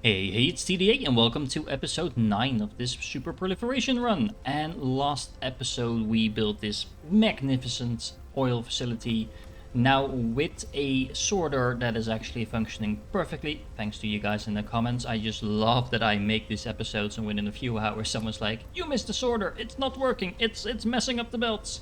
Hey, it's TDA and welcome to episode 9 of this Super Proliferation run. And last episode we built this magnificent oil facility, now with a sorter that is actually functioning perfectly, thanks to you guys in the comments. I just love that I make these episodes and within a few hours someone's like, you missed the sorter, it's not working, it's messing up the belts.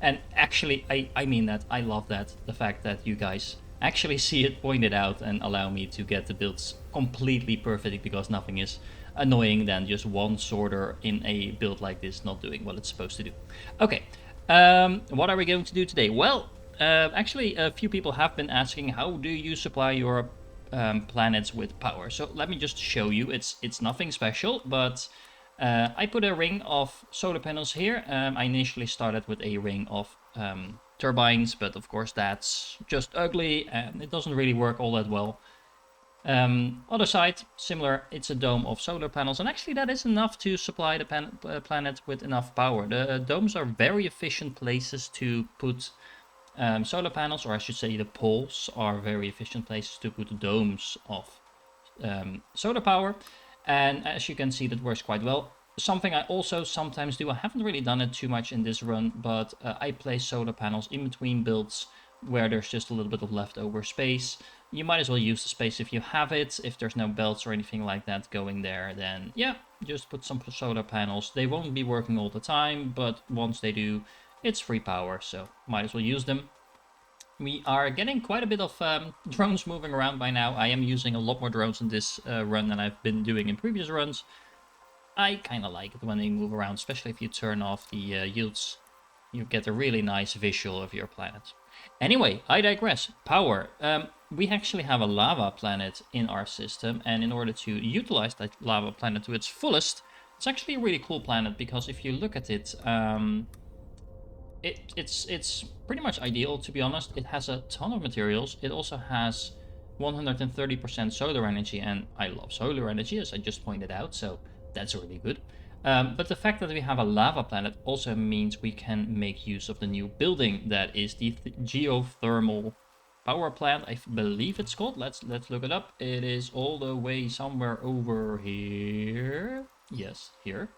And actually, I mean that. I love that. The fact that you guys actually see it pointed out and allow me to get the builds completely perfect, because nothing is annoying than just one sorter in a build like this not doing what it's supposed to do. Okay, what are we going to do today? Well, actually, a few people have been asking, how do you supply your planets with power? So let me just show you. It's nothing special, but I put a ring of solar panels here. I initially started with a ring of turbines, but of course that's just ugly and it doesn't really work all that well. Other side, similar, it's a dome of solar panels, and actually that is enough to supply the planet with enough power. The domes are very efficient places to put solar panels, or I should say the poles are very efficient places to put domes of solar power. And as you can see, that works quite well. Something I also sometimes do, I haven't really done it too much in this run, but I place solar panels in between builds where there's just a little bit of leftover space. You might as well use the space if you have it. If there's no belts or anything like that going there, then yeah, just put some solar panels. They won't be working all the time, but once they do, it's free power, so might as well use them. We are getting quite a bit of drones moving around by now. I am using a lot more drones in this run than I've been doing in previous runs. I kind of like it when they move around, especially if you turn off the yields. You get a really nice visual of your planet. Anyway, I digress. Power. We actually have a lava planet in our system, and in order to utilize that lava planet to its fullest, it's actually a really cool planet, because if you look at it, it's pretty much ideal, to be honest. It has a ton of materials. It also has 130% solar energy, and I love solar energy, as I just pointed out, so that's really good. But the fact that we have a lava planet also means we can make use of the new building that is the geothermal power plant, I believe it's called. Let's look it up. It is all the way somewhere over here. Yes, here.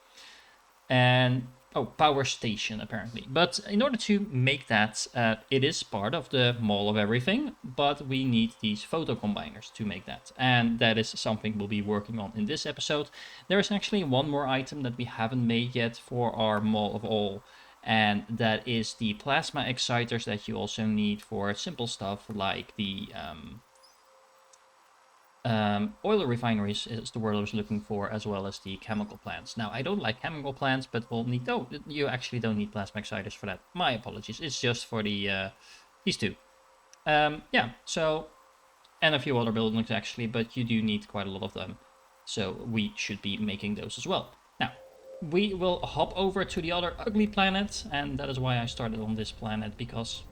And oh, power station apparently. But in order to make that, it is part of the mall of everything, but we need these photo combiners to make that, and that is something we'll be working on in this episode. There is actually one more item that we haven't made yet for our mall of all, and that is the plasma exciters that you also need for simple stuff like the oil refineries is the word I was looking for, as well as the chemical plants. Now, I don't like chemical plants, but we'll need... Oh, you actually don't need plasma exciters for that. My apologies. It's just for the these two. Yeah, so... And a few other buildings, actually, but you do need quite a lot of them. So we should be making those as well. Now, we will hop over to the other ugly planet, and that is why I started on this planet, because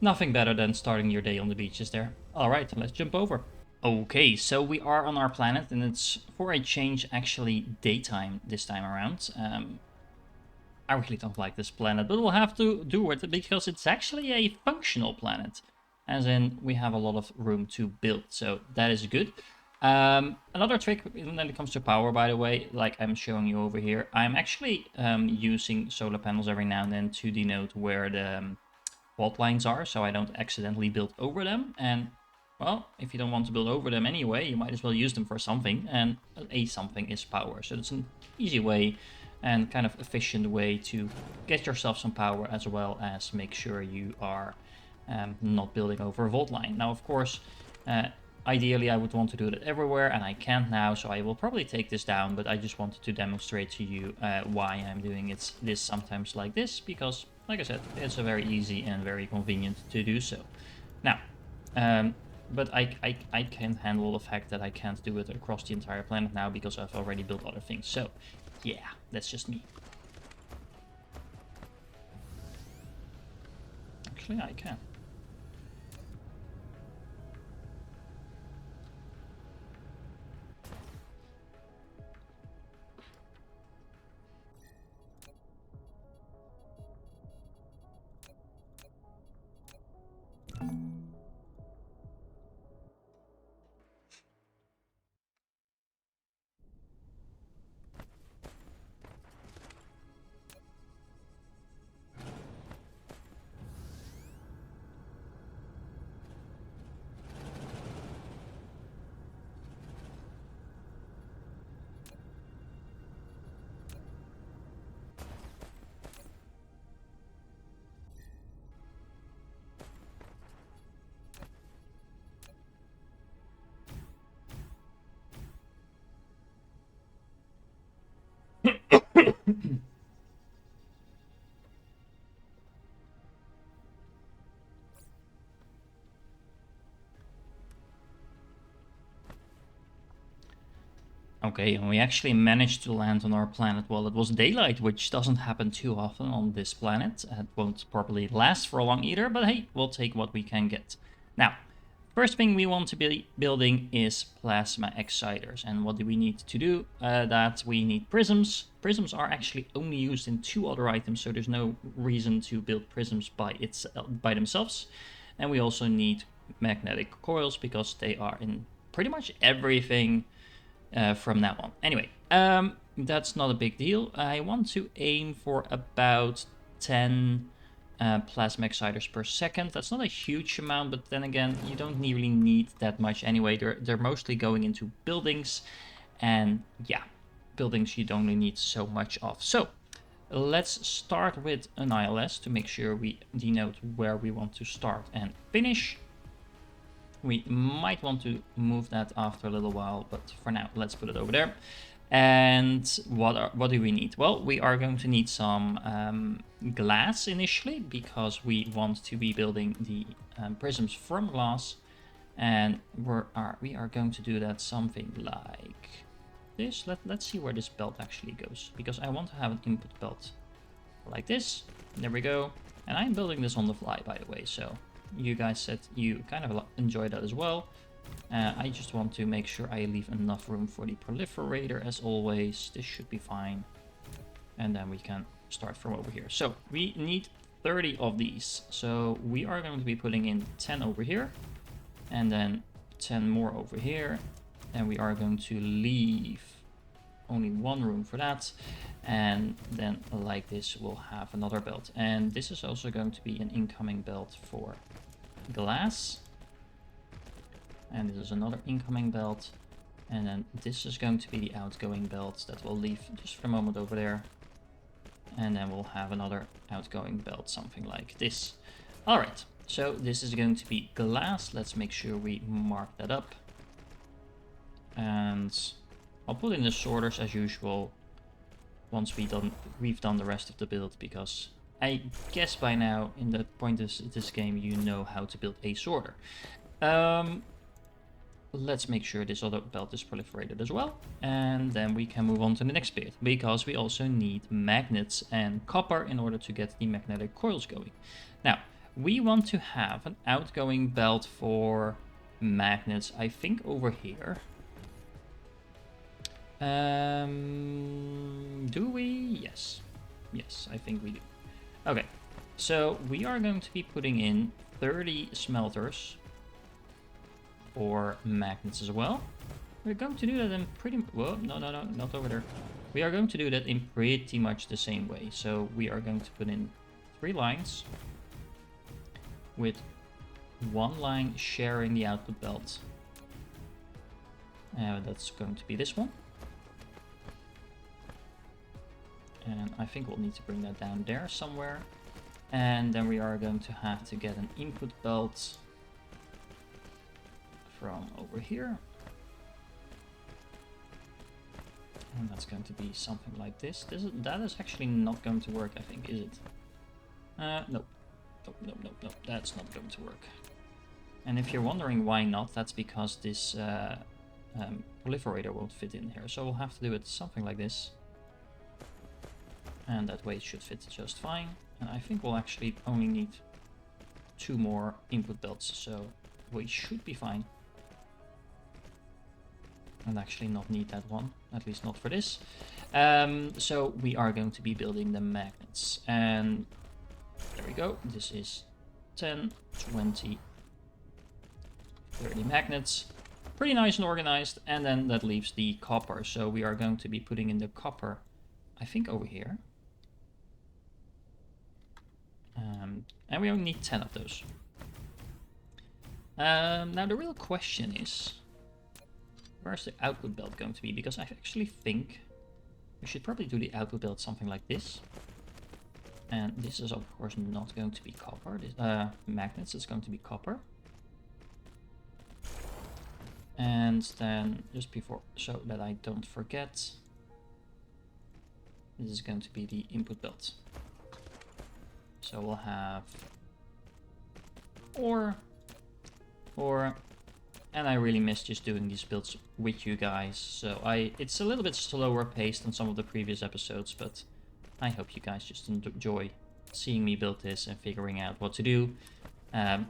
nothing better than starting your day on the beaches there. Alright, let's jump over. Okay, so we are on our planet, and it's for a change actually daytime this time around. I really don't like this planet, but we'll have to do it because it's actually a functional planet. As in, we have a lot of room to build, so that is good. Another trick when it comes to power, by the way, like I'm showing you over here, I'm actually using solar panels every now and then to denote where the fault lines are, so I don't accidentally build over them. And well, if you don't want to build over them anyway, you might as well use them for something, and a something is power. So it's an easy way and kind of efficient way to get yourself some power, as well as make sure you are not building over a fault line. Now, of course, ideally I would want to do it everywhere, and I can't now, so I will probably take this down, but I just wanted to demonstrate to you why I'm doing it this sometimes like this, because, like I said, it's a very easy and very convenient to do so. Now, but I can't handle the fact that I can't do it across the entire planet now, because I've already built other things. So, yeah, that's just me. Actually, I can. Okay, and we actually managed to land on our planet while it was daylight, which doesn't happen too often on this planet. It won't probably last for long either, but hey, we'll take what we can get. Now, first thing we want to be building is plasma exciters. And what do we need to do? That we need prisms. Prisms are actually only used in 2 other items, so there's no reason to build prisms by themselves. And we also need magnetic coils because they are in pretty much everything from now on. Anyway, that's not a big deal. I want to aim for about 10 plasma exciters per second. That's not a huge amount, but then again, you don't really need that much anyway. They're mostly going into buildings, and yeah, buildings you don't really need so much of. So let's start with an ILS to make sure we denote where we want to start and finish. We might want to move that after a little while, but for now, let's put it over there. And what do we need? Well, we are going to need some glass initially, because we want to be building the prisms from glass. And we are going to do that something like this. Let's see where this belt actually goes, because I want to have an input belt like this. There we go. And I'm building this on the fly, by the way, so you guys said you kind of enjoy that as well. I just want to make sure I leave enough room for the proliferator as always. This should be fine. And then we can start from over here. So we need 30 of these. So we are going to be putting in 10 over here. And then 10 more over here. And we are going to leave only 1 room for that. And then like this, we'll have another belt. And this is also going to be an incoming belt for glass. And this is another incoming belt. And then this is going to be the outgoing belt that we'll leave just for a moment over there. And then we'll have another outgoing belt, something like this. All right, so this is going to be glass. Let's make sure we mark that up. And I'll put in the sorters as usual once we've done the rest of the build, because I guess by now, in the point of this game, you know how to build a sorter. Let's make sure this other belt is proliferated as well, and then we can move on to the next bit, because we also need magnets and copper in order to get the magnetic coils going. Now, we want to have an outgoing belt for magnets, I think over here. Do we? Yes. Yes, I think we do. Okay, so we are going to be putting in 30 smelters for magnets as well. We're going to do that in pretty... Whoa, no, not over there. We are going to do that in pretty much the same way. So we are going to put in 3 lines with 1 line sharing the output belt. That's going to be this one. And I think we'll need to bring that down there somewhere. And then we are going to have to get an input belt from over here. And that's going to be something like this. That is actually not going to work, I think, is it? Nope. Nope. That's not going to work. And if you're wondering why not, that's because this proliferator won't fit in here. So we'll have to do it something like this. And that way it should fit just fine. And I think we'll actually only need 2 more input belts, so we should be fine. And actually not need that one, at least not for this. So we are going to be building the magnets. And there we go. This is 10, 20, 30 magnets. Pretty nice and organized. And then that leaves the copper. So we are going to be putting in the copper, I think, over here. And we only need 10 of those. Now the real question is, where's the output belt going to be? Because I actually think we should probably do the output belt something like this. And this is of course not going to be copper. This, magnets is going to be copper. And then just before, so that I don't forget, this is going to be the input belt. So we'll have ore, and I really miss just doing these builds with you guys. So it's a little bit slower paced than some of the previous episodes, but I hope you guys just enjoy seeing me build this and figuring out what to do. Yeah.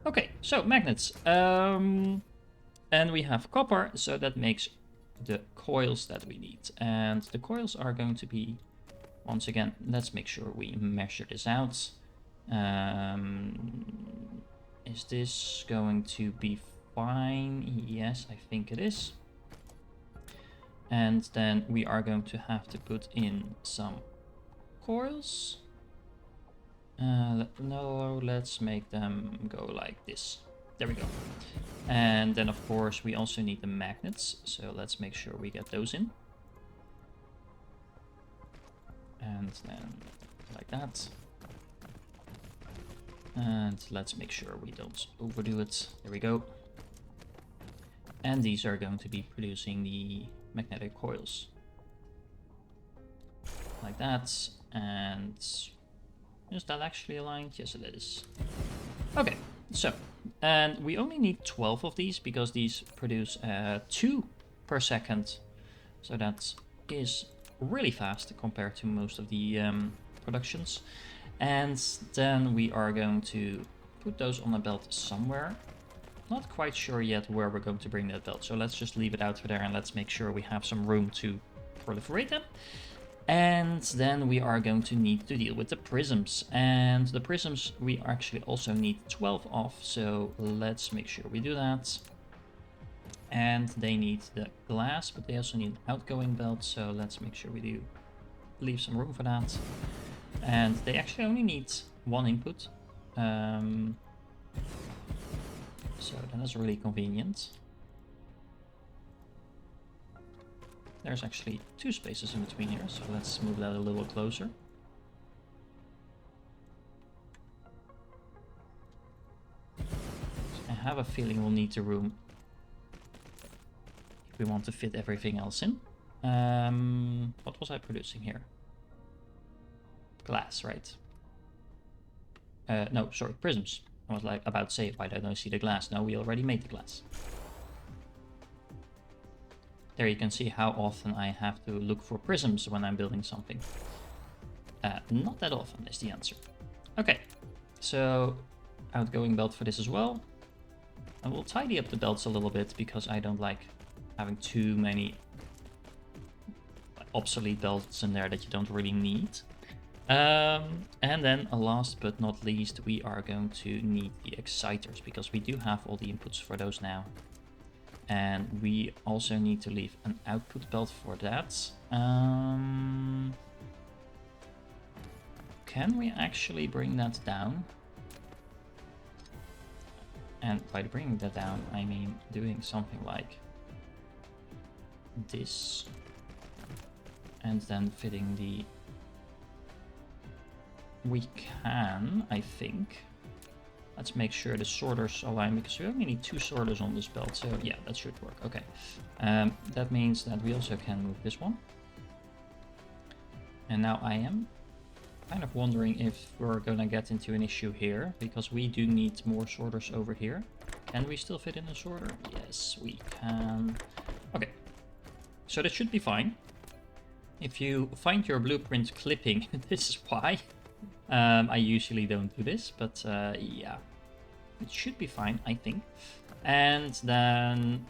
Okay, so magnets. And we have copper, so that makes the coils that we need. And the coils are going to be, once again, let's make sure we measure this out. Is this going to be fine? Yes, I think it is. And then we are going to have to put in some coils. No, let's make them go like this. There we go. And then of course we also need the magnets, so let's make sure we get those in. And then like that. And let's make sure we don't overdo it. There we go. And these are going to be producing the magnetic coils. Like that. And is that actually aligned? Yes, it is. Okay, so, and we only need 12 of these because these produce 2 per second. So that is really fast compared to most of the productions. And then we are going to put those on a belt somewhere. Not quite sure yet where we're going to bring that belt. So let's just leave it out for there and let's make sure we have some room to proliferate them. And then we are going to need to deal with the prisms. And the prisms we actually also need 12 of. So let's make sure we do that. And they need the glass, but they also need an outgoing belt. So let's make sure we do leave some room for that. And they actually only need 1 input. So that is really convenient. There's actually 2 spaces in between here, so let's move that a little closer. I have a feeling we'll need the room if we want to fit everything else in. What was I producing here? Glass, right? No, sorry, prisms. I was like about to say, why don't I see the glass? No, we already made the glass. There you can see how often I have to look for prisms when I'm building something. Not that often is the answer. Okay, so outgoing belt for this as well. And we'll tidy up the belts a little bit because I don't like having too many obsolete belts in there that you don't really need. And then last but not least, we are going to need the exciters because we do have all the inputs for those now. And we also need to leave an output belt for that. Can we actually bring that down? And by bringing that down, I mean doing something like this. And then fitting the... We can, I think. Let's make sure the sorters align because we only need 2 sorters on this belt. So yeah, that should work. Okay. That means that we also can move this one. And now I am kind of wondering if we're gonna get into an issue here because we do need more sorters over here. Can we still fit in a sorter? Yes, we can. Okay. So that should be fine. If you find your blueprint clipping, this is why. I usually don't do this, but yeah, it should be fine, I think. And then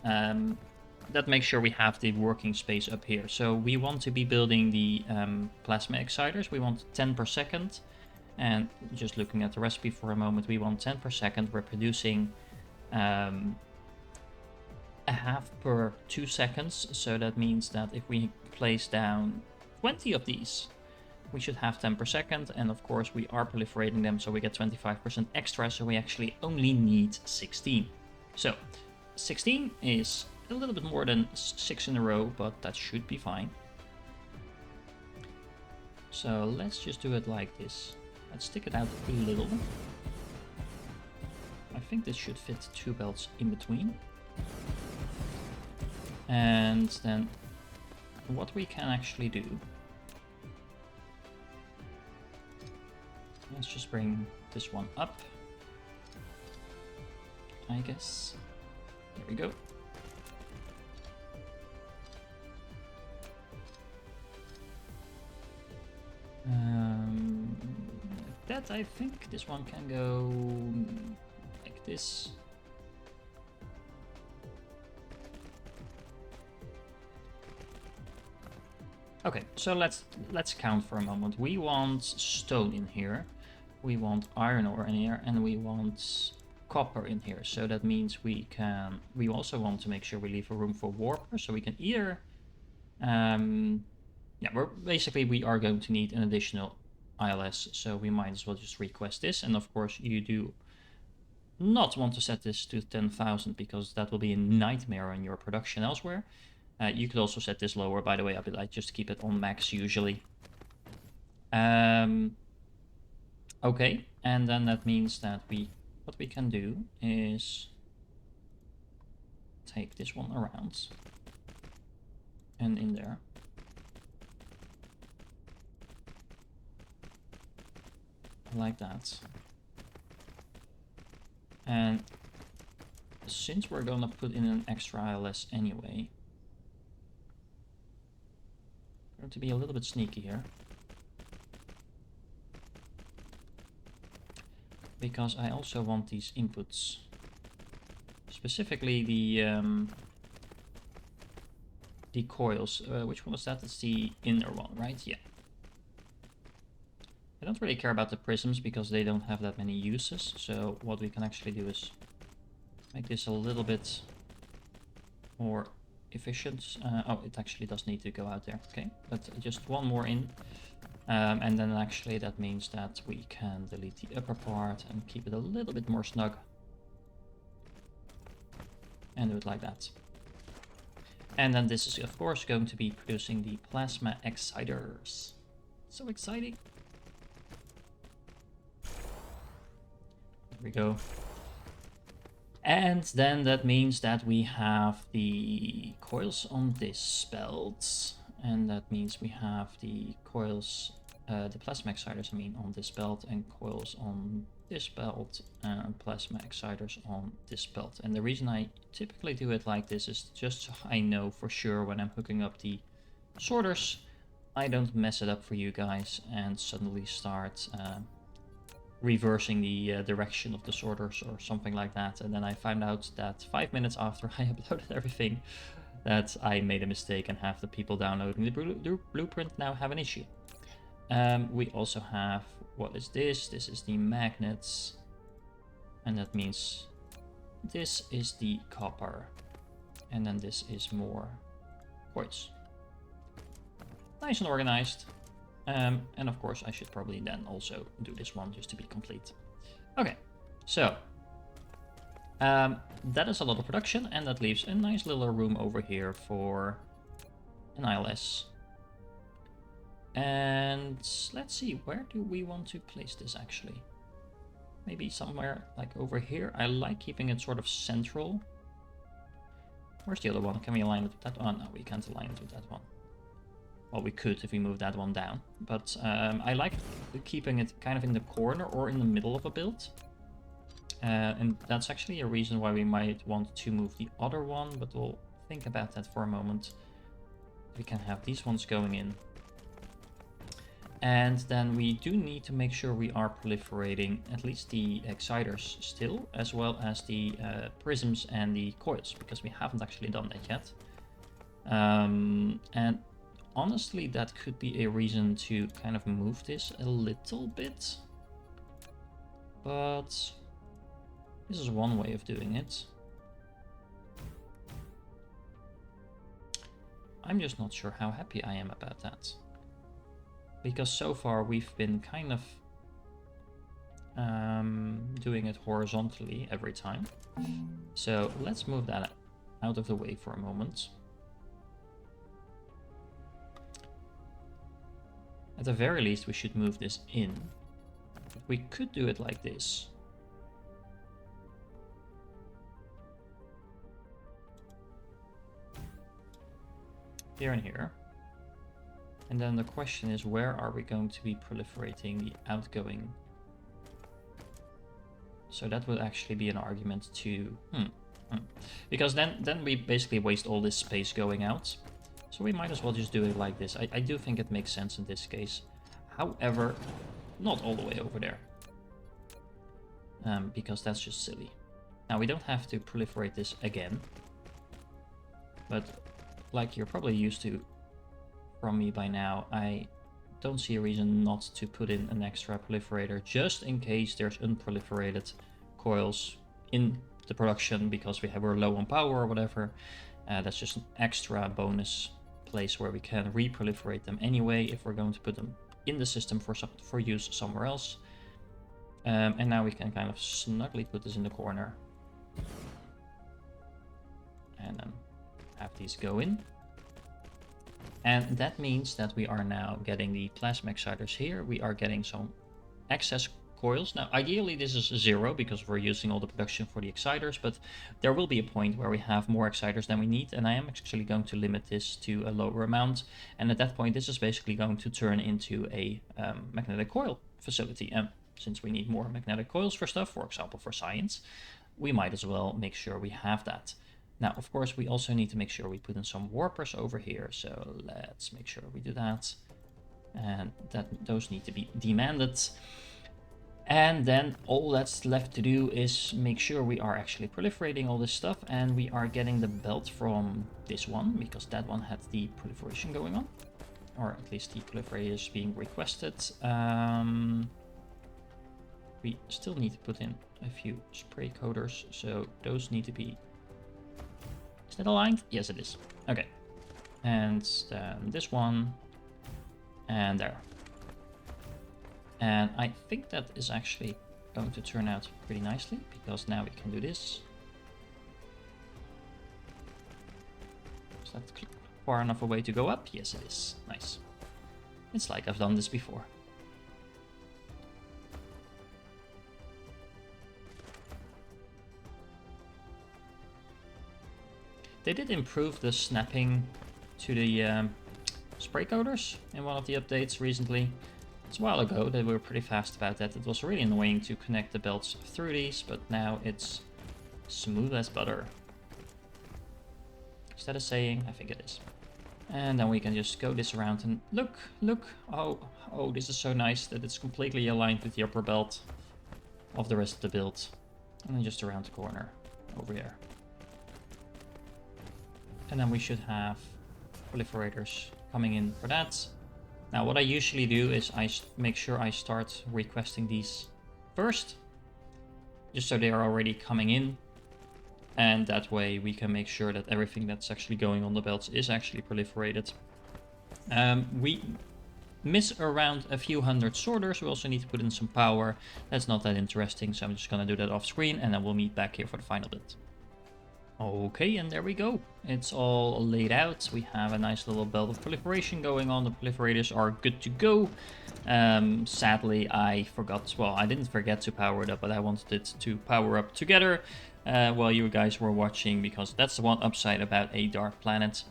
that makes sure we have the working space up here. So we want to be building the plasma exciters. We want 10 per second. And just looking at the recipe for a moment, we want 10 per second. We're producing a half per 2 seconds. So that means that if we place down 20 of these, we should have 10 per second, and of course we are proliferating them, so we get 25% extra, so we actually only need 16. So 16 is a little bit more than 6 in a row, but that should be fine. So let's just do it like this. Let's stick it out a little. I think this should fit 2 belts in between. And then what we can actually do, let's just bring this one up. I guess. There we go. Like that, I think this one can go like this. Okay, so let's count for a moment. We want stone in here, we want iron ore in here, and we want copper in here. So that means we also want to make sure we leave a room for warper, so we can either yeah, we are going to need an additional ILS, so we might as well just request this. And of course you do not want to set this to 10,000 because that will be a nightmare on your production elsewhere. You could also set this lower, by the way. I just keep it on max usually. Okay, and then that means that what we can do is take this one around and in there. Like that. And since we're gonna put in an extra ILS anyway, I'm going to be a little bit sneaky here. Because I also want these inputs. Specifically the coils. Which one was that? It's the inner one, right? Yeah. I don't really care about the prisms because they don't have that many uses. So what we can actually do is make this a little bit more efficient. Oh, it actually does need to go out there. Okay, but just one more in. And then actually that means that we can delete the upper part and keep it a little bit more snug. And do it like that. And then this is of course going to be producing the plasma exciters. So exciting. There we go. And then that means that we have the coils on this belt. And that means we have the coils, the plasma exciters, I mean, on this belt, and coils on this belt, and plasma exciters on this belt. And the reason I typically do it like this is just so I know for sure when I'm hooking up the sorters, I don't mess it up for you guys and suddenly start reversing the direction of the sorters or something like that. And then I found out that 5 minutes after I uploaded everything, that I made a mistake and half the people downloading the blueprint now have an issue. We also have, what is this? This is the magnets. And that means this is the copper. And then this is more quartz. Nice and organized. And of course I should probably then also do this one just to be complete. Okay, so that is a lot of production, and that leaves a nice little room over here for an ILS. And let's see, where do we want to place this actually? Maybe somewhere like over here. I like keeping it sort of central. Where's the other one? Can we align it with that one? Oh, no, we can't align it with that one. Well, we could if we move that one down. But I like keeping it kind of in the corner or in the middle of a build. And that's actually a reason why we might want to move the other one, but we'll think about that for a moment. We can have these ones going in. And then we do need to make sure we are proliferating at least the exciters still, as well as the prisms and the coils, because we haven't actually done that yet. And honestly, that could be a reason to kind of move this a little bit. But this is one way of doing it. I'm just not sure how happy I am about that. Because so far we've been kind of doing it horizontally every time. So let's move that out of the way for a moment. At the very least we should move this in. We could do it like this. Here and here. And then the question is, where are we going to be proliferating the outgoing So that would actually be an argument to... Because then we basically waste all this space going out. So we might as well just do it like this. I do think it makes sense in this case. However, not all the way over there. Because that's just silly. Now we don't have to proliferate this again. But like you're probably used to from me by now, I don't see a reason not to put in an extra proliferator just in case there's unproliferated coils in the production because we're low on power or whatever. That's just an extra bonus place where we can re-proliferate them anyway if we're going to put them in the system for use somewhere else. And now we can kind of snugly put this in the corner and then have these go in. And that means that we are now getting the plasma exciters here. We are getting some excess coils. Now, ideally, this is 0 because we're using all the production for the exciters, but there will be a point where we have more exciters than we need, and I am actually going to limit this to a lower amount. And at that point, this is basically going to turn into a magnetic coil facility. And since we need more magnetic coils for stuff, for example, for science, we might as well make sure we have that. Now, of course, we also need to make sure we put in some warpers over here. So let's make sure we do that. And those need to be demanded. And then all that's left to do is make sure we are actually proliferating all this stuff. And we are getting the belt from this one, because that one had the proliferation going on. Or at least the proliferation is being requested. We still need to put in a few spray coders. So those need to be... Is that aligned? Yes, it is. Okay. And then this one. And there. And I think that is actually going to turn out pretty nicely, because now we can do this. Is that far enough away to go up? Yes, it is. Nice. It's like I've done this before. They did improve the snapping to the spray coders in one of the updates recently. It's a while ago, they were pretty fast about that. It was really annoying to connect the belts through these, but now it's smooth as butter. Is that a saying? I think it is. And then we can just go this around and look. Oh, this is so nice that it's completely aligned with the upper belt of the rest of the build. And then just around the corner over here. And then we should have proliferators coming in for that. Now what I usually do is I make sure I start requesting these first, just so they are already coming in. And that way we can make sure that everything that's actually going on the belts is actually proliferated. We miss around a few hundred sorters. We also need to put in some power. That's not that interesting, so I'm just going to do that off screen, and then we'll meet back here for the final bit. Okay, and there we go. It's all laid out. We have a nice little belt of proliferation going on. The proliferators are good to go. Sadly, I forgot, well, I didn't forget to power it up, but I wanted it to power up together while you guys were watching, because that's the one upside about a dark planet.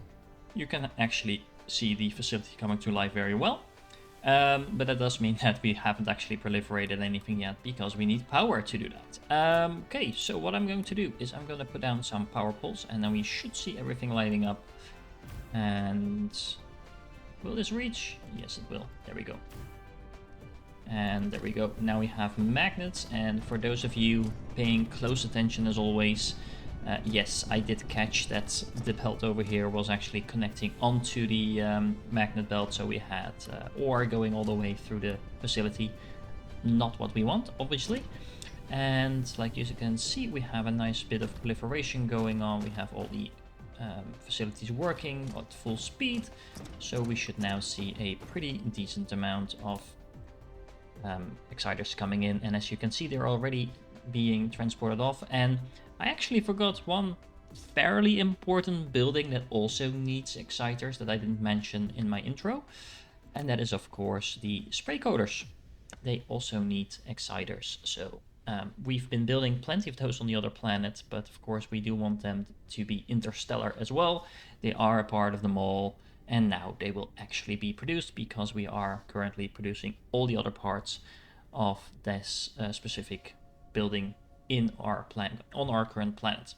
You can actually see the facility coming to life very well. But that does mean that we haven't actually proliferated anything yet, because we need power to do that. Okay, so what I'm going to do is I'm going to put down some power poles, and then we should see everything lighting up. And will this reach? Yes, it will. There we go. And there we go. Now we have magnets, and for those of you paying close attention as always, yes, I did catch that the belt over here was actually connecting onto the magnet belt, so we had ore going all the way through the facility. Not what we want, obviously. And like you can see, we have a nice bit of proliferation going on. We have all the facilities working at full speed, so we should now see a pretty decent amount of exciters coming in. And as you can see, they're already being transported off. And I actually forgot one fairly important building that also needs exciters that I didn't mention in my intro. And that is, of course, the spray coders. They also need exciters. So we've been building plenty of those on the other planet, but of course we do want them to be interstellar as well. They are a part of them all, and now they will actually be produced, because we are currently producing all the other parts of this specific building in our planet, on our current planet.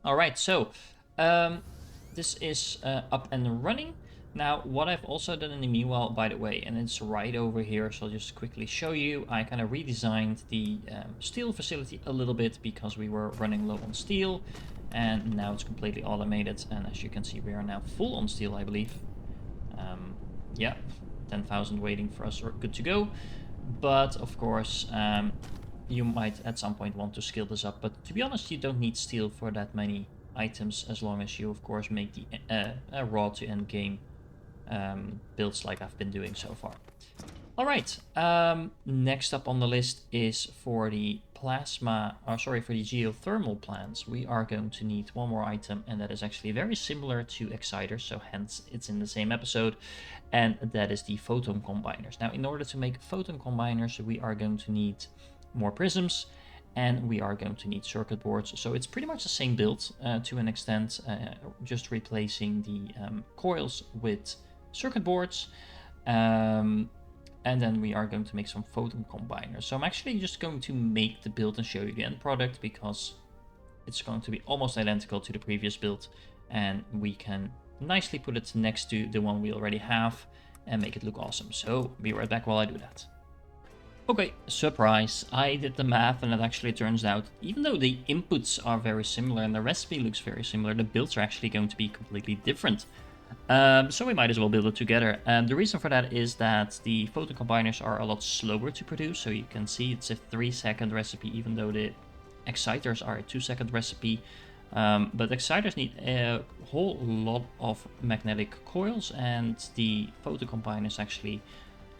All right, so this is up and running. Now, what I've also done in the meanwhile, by the way, and it's right over here, so I'll just quickly show you, I kind of redesigned the steel facility a little bit because we were running low on steel, and now it's completely automated, and as you can see, we are now full on steel, I believe. Yeah, 10,000 waiting for us, we're good to go. But, of course, you might at some point want to scale this up, but to be honest, you don't need steel for that many items, as long as you, of course, make the raw to end game builds like I've been doing so far. All right, next up on the list is for the plasma, or sorry, for the geothermal plants. We are going to need one more item, and that is actually very similar to exciters, so hence it's in the same episode, and that is the photon combiners. Now, in order to make photon combiners, we are going to need more prisms, and we are going to need circuit boards. So it's pretty much the same build to an extent, just replacing the coils with circuit boards. And then we are going to make some photon combiners. So I'm actually just going to make the build and show you the end product, because it's going to be almost identical to the previous build, and we can nicely put it next to the one we already have and make it look awesome. So be right back while I do that. Okay, surprise, I did the math, and it actually turns out, even though the inputs are very similar and the recipe looks very similar, the builds are actually going to be completely different. So we might as well build it together. And the reason for that is that the photon combiners are a lot slower to produce. So you can see it's a 3-second recipe, even though the exciters are a 2-second recipe. But exciters need a whole lot of magnetic coils, and the photon combiners actually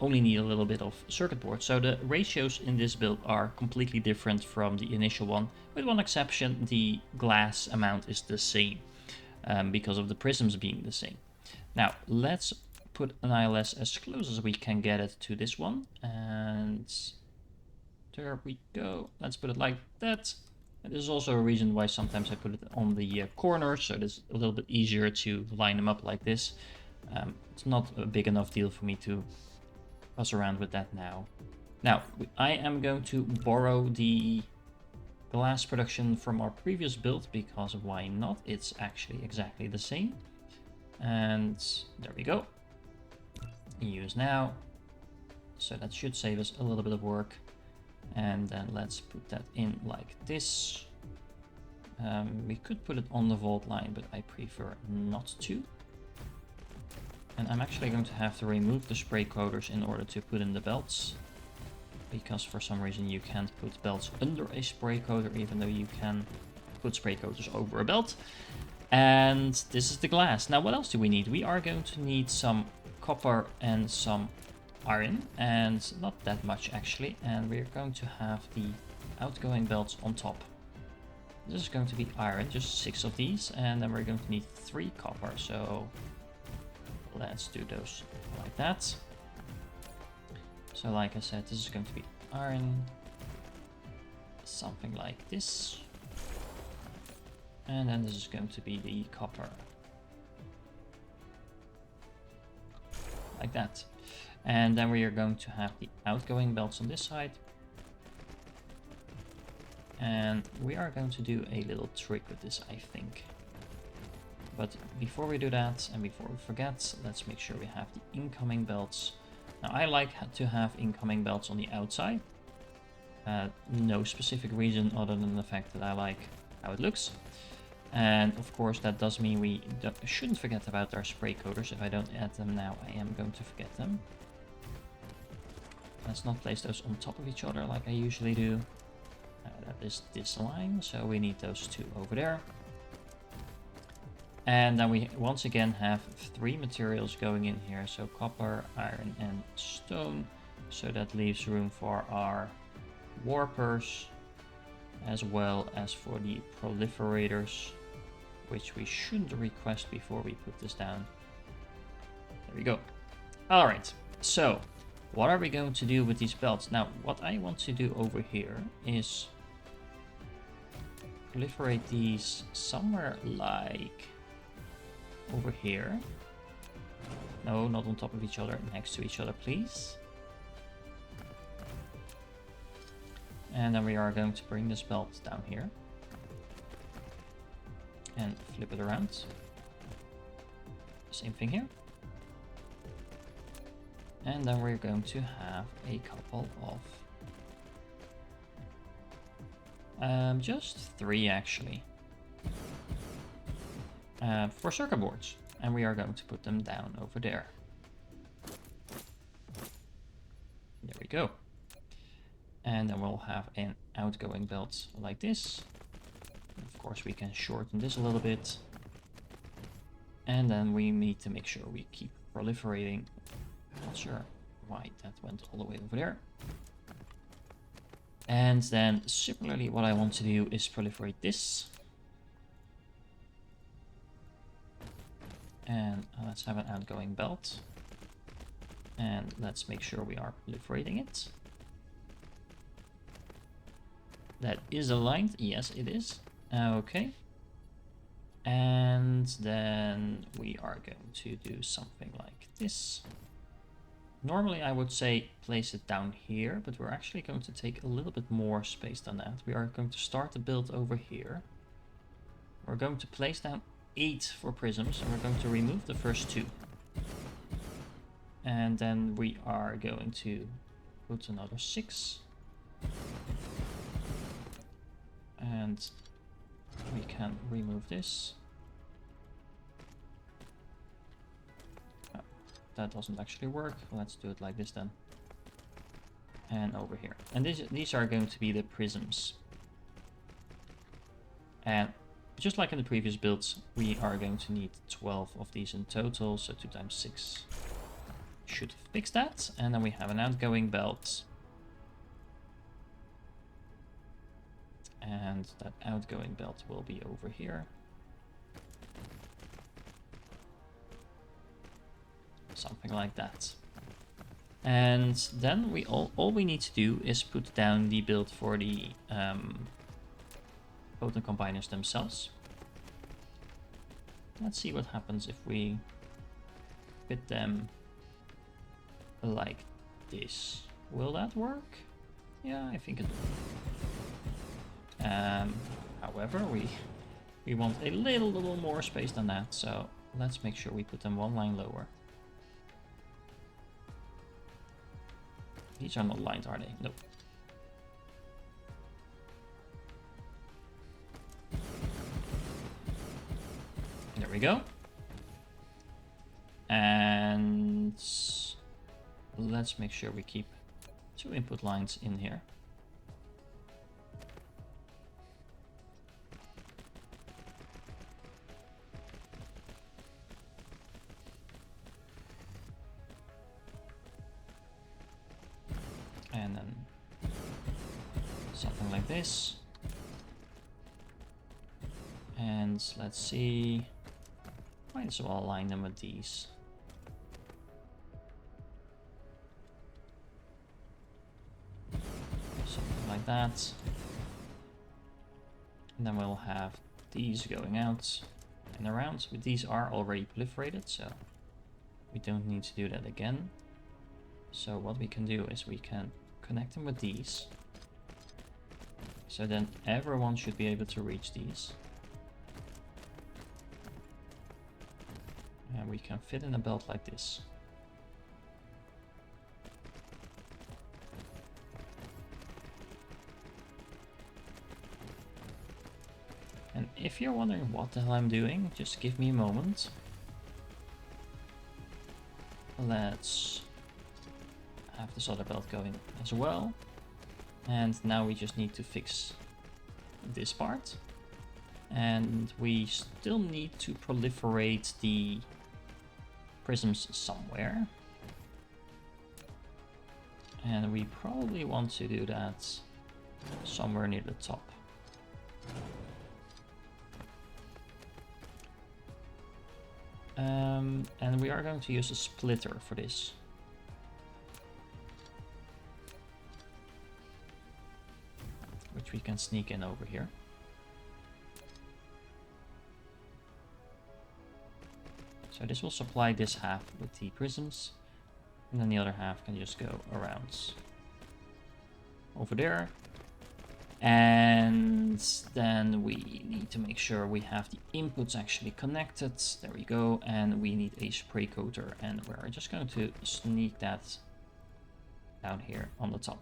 only need a little bit of circuit board. So the ratios in this build are completely different from the initial one. With one exception, the glass amount is the same, because of the prisms being the same. Now, let's put an ILS as close as we can get it to this one, and there we go. Let's put it like that. And this is also a reason why sometimes I put it on the corner, so it's a little bit easier to line them up like this. It's not a big enough deal for me to fuss around with that now. Now, I am going to borrow the glass production from our previous build, because why not? It's actually exactly the same. And there we go. Use now. So that should save us a little bit of work. And then let's put that in like this. We could put it on the vault line, but I prefer not to. And I'm actually going to have to remove the spray coaters in order to put in the belts, because for some reason you can't put belts under a spray coater, even though you can put spray coaters over a belt. And this is the glass. Now, what else do we need? We are going to need some copper and some iron, and not that much actually. And we're going to have the outgoing belts on top. This is going to be iron, just 6 of these, and then we're going to need 3 copper. So let's do those like that. So like I said, this is going to be iron, something like this. And then this is going to be the copper. Like that. And then we are going to have the outgoing belts on this side. And we are going to do a little trick with this, I think. But before we do that, and before we forget, let's make sure we have the incoming belts. Now, I like to have incoming belts on the outside. No specific reason other than the fact that I like how it looks. And of course, that does mean we shouldn't forget about our spray coaters. If I don't add them now, I am going to forget them. Let's not place those on top of each other like I usually do. That is this line, so we need those 2 over there. And then we once again have 3 materials going in here, so copper, iron and stone. So that leaves room for our warpers, as well as for the proliferators, which we should request before we put this down. There we go. All right, so what are we going to do with these belts? Now, what I want to do over here is proliferate these somewhere like over here. No, not on top of each other, next to each other, please. And then we are going to bring this belt down here. And flip it around. Same thing here. And then we're going to have a couple of... just 3 actually. For circuit boards. And we are going to put them down over there. There we go. And then we'll have an outgoing belt like this. Of course, we can shorten this a little bit. And then we need to make sure we keep proliferating. Not sure why that went all the way over there. And then similarly, what I want to do is proliferate this. And let's have an outgoing belt. And let's make sure we are proliferating it. That is aligned. Yes, it is. Okay. And then we are going to do something like this. Normally I would say place it down here, but we're actually going to take a little bit more space than that. We are going to start the build over here. We're going to place down 8 for prisms, and we're going to remove the first 2. And then we are going to put another 6. And we can remove this. Oh, that doesn't actually work. Let's do it like this then. And over here. And these are going to be the prisms. And just like in the previous builds, we are going to need 12 of these in total. So 2 times 6 should fix that. And then we have an outgoing belt. And that outgoing belt will be over here. Something like that. And then we all we need to do is put down the build for the Photon combiners themselves. Let's see what happens if we fit them like this. Will that work? Yeah, I think it will. However, we want a little more space than that, so let's make sure we put them 1 line lower. These are not lined, are they? Nope. There we go. And let's make sure we keep 2 input lines in here. And then something like this. And let's see. Might as well align them with these. Something like that. And then we'll have these going out and around. But these are already proliferated, so we don't need to do that again. So what we can do is we can connect them with these. So then everyone should be able to reach these. And we can fit in a belt like this. And if you're wondering what the hell I'm doing, just give me a moment. Let's have this other belt going as well. And now we just need to fix this part. And we still need to proliferate the prisms somewhere. And we probably want to do that somewhere near the top. And we are going to use a splitter for this. Which we can sneak in over here. So this will supply this half with the prisms, and then the other half can just go around over there, And then we need to make sure we have the inputs actually connected. There we go. And we need a spray coater, and we're just going to sneak that down here on the top.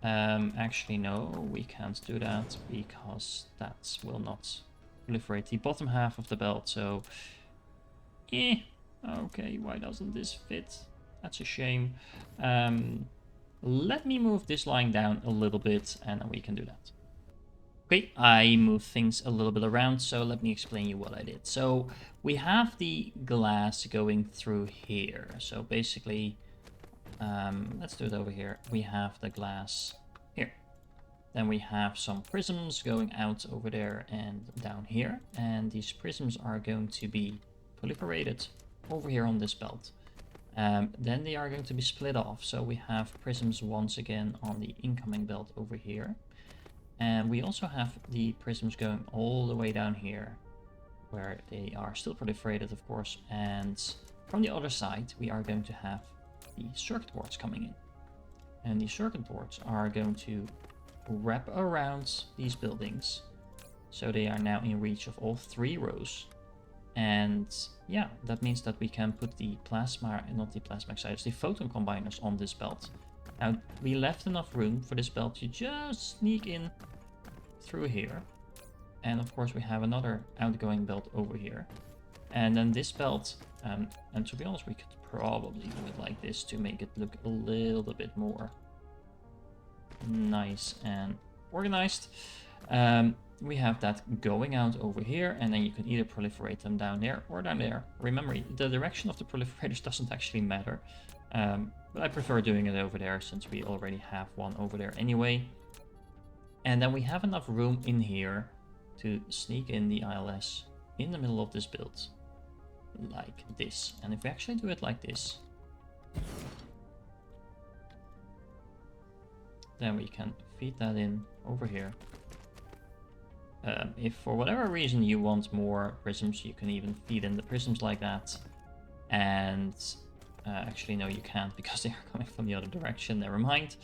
Actually, no, we can't do that because that will not proliferate the bottom half of the belt. So, okay, why doesn't this fit? That's a shame. Let me move this line down a little bit, and then we can do that. Okay, I moved things a little bit around, so let me explain you what I did. So we have the glass going through here. So basically, let's do it over here. We have the glass here. Then we have some prisms going out over there and down here. And these prisms are going to be proliferated over here on this belt. Then they are going to be split off. So we have prisms once again on the incoming belt over here. And we also have the prisms going all the way down here, where they are still proliferated, of course. And from the other side, we are going to have the circuit boards coming in. And the circuit boards are going to wrap around these buildings. So they are now in reach of all 3 rows. And yeah, that means that we can put the plasma, not the plasma exciters, the photon combiners on this belt. Now, we left enough room for this belt to just sneak in through here. And of course, we have another outgoing belt over here. And then this belt, and to be honest, we could probably do it like this to make it look a little bit more nice and organized. We have that going out over here, and then you can either proliferate them down there or down there. Remember, the direction of the proliferators doesn't actually matter. But I prefer doing it over there since we already have one over there anyway. And then we have enough room in here to sneak in the ILS in the middle of this build, like this. And if we actually do it like this, then we can feed that in over here. If for whatever reason you want more prisms, you can even feed in the prisms like that. And actually, no, you can't because they are coming from the other direction. Never mind.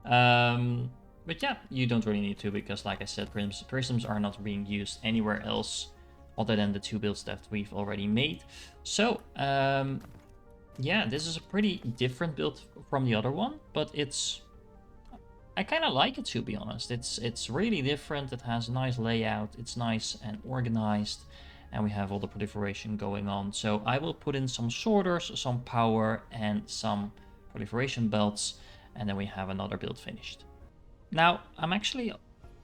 But yeah, you don't really need to because, like I said, prisms are not being used anywhere else other than the 2 builds that we've already made. So, yeah, this is a pretty different build from the other one, but I kind of like it, to be honest. It's really different. It has a nice layout. It's nice and organized, and we have all the proliferation going on. So I will put in some sorters, some power, and some proliferation belts, and then we have another build finished. Now, I'm actually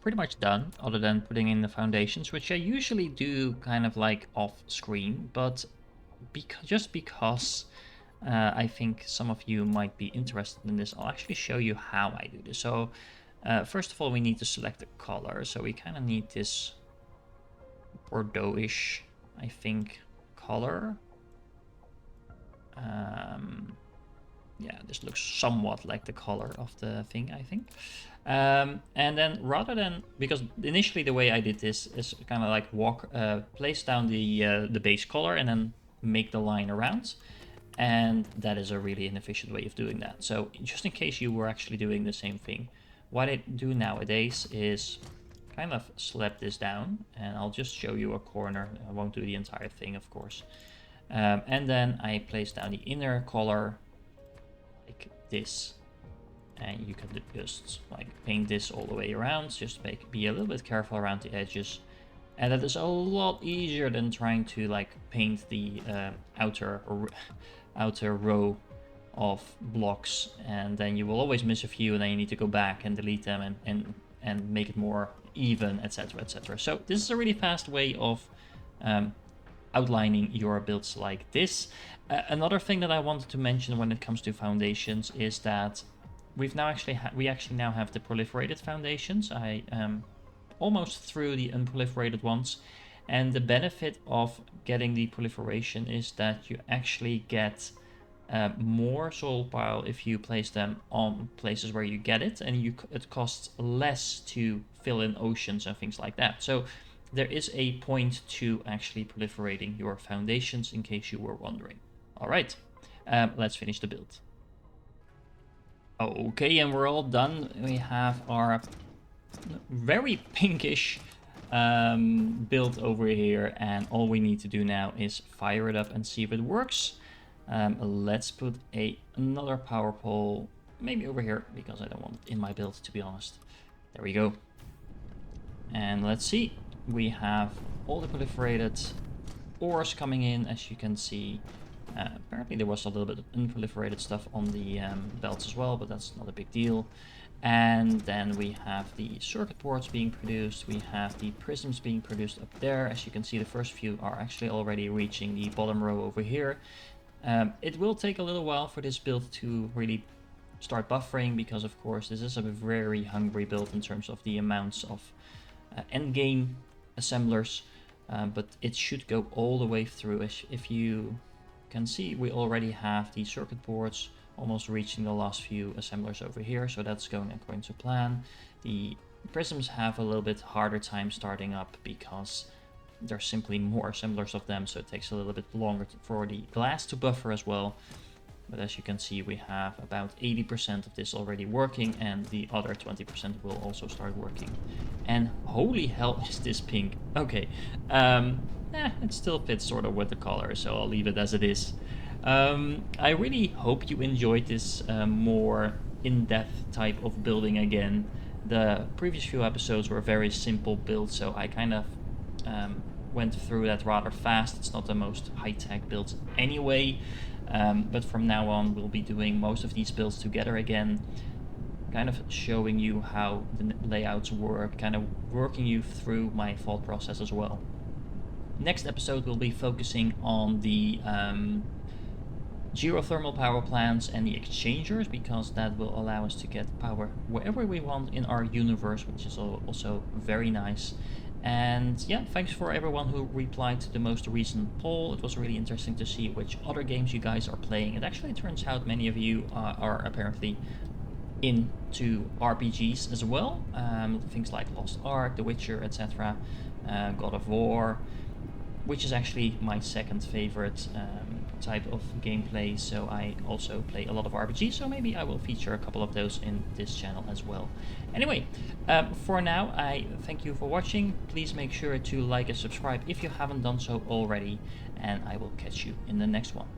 pretty much done, other than putting in the foundations, which I usually do kind of like off screen, but just because I think some of you might be interested in this, I'll actually show you how I do this. So first of all, we need to select the color. So we kind of need this Bordeaux-ish, I think, color. Yeah, this looks somewhat like the color of the thing, I think. And then rather than, because initially the way I did this is kind of like place down the base color and then make the line around. And that is a really inefficient way of doing that. So just in case you were actually doing the same thing, what I do nowadays is kind of slap this down, and I'll just show you a corner. I won't do the entire thing, of course. And then I place down the inner color like this. And you can just like paint this all the way around. Just be a little bit careful around the edges. And that is a lot easier than trying to like paint the outer row of blocks, and then you will always miss a few, and then you need to go back and delete them and make it more even, etc, etc. So this is a really fast way of outlining your builds like this. Another thing that I wanted to mention when it comes to foundations is that we actually now have the proliferated foundations. I almost through the unproliferated ones, and the benefit of getting the proliferation is that you actually get more soil pile if you place them on places where you get it, and it costs less to fill in oceans and things like that. So there is a point to actually proliferating your foundations, in case you were wondering. All right, let's finish the build. Okay, and we're all done. We have our very pinkish build over here, and all we need to do now is fire it up and see if it works. Let's put another power pole maybe over here, because I don't want it in my build, to be honest. There we go. And let's see, we have all the proliferated ores coming in, as you can see. Apparently there was a little bit of unproliferated stuff on the belts as well, but that's not a big deal. And then we have the circuit boards being produced, we have the prisms being produced up there. As you can see, the first few are actually already reaching the bottom row over here. It will take a little while for this build to really start buffering, because of course this is a very hungry build in terms of the amounts of endgame assemblers, but it should go all the way through. If you can see, we already have the circuit boards almost reaching the last few assemblers over here, so that's going according to plan. The prisms have a little bit harder time starting up because there's simply more assemblers of them, so it takes a little bit longer for the glass to buffer as well. But as you can see, we have about 80% of this already working, and the other 20% will also start working. And holy hell, is this pink. Okay, it still fits sort of with the color, so I'll leave it as it is. I really hope you enjoyed this more in-depth type of building again. The previous few episodes were very simple builds, so I kind of went through that rather fast. It's not the most high-tech builds anyway, but from now on we'll be doing most of these builds together again, kind of showing you how the layouts work, kind of working you through my thought process as well. Next episode we'll be focusing on the geothermal power plants and the exchangers, because that will allow us to get power wherever we want in our universe, which is also very nice. And yeah, thanks for everyone who replied to the most recent poll. It was really interesting to see which other games you guys are playing. It actually turns out many of you are apparently into RPGs as well. Things like Lost Ark, The Witcher, etc. God of War, which is actually my second favorite type of gameplay, so I also play a lot of RPGs, so maybe I will feature a couple of those in this channel as well. Anyway, for now, I thank you for watching. Please make sure to like and subscribe if you haven't done so already, and I will catch you in the next one.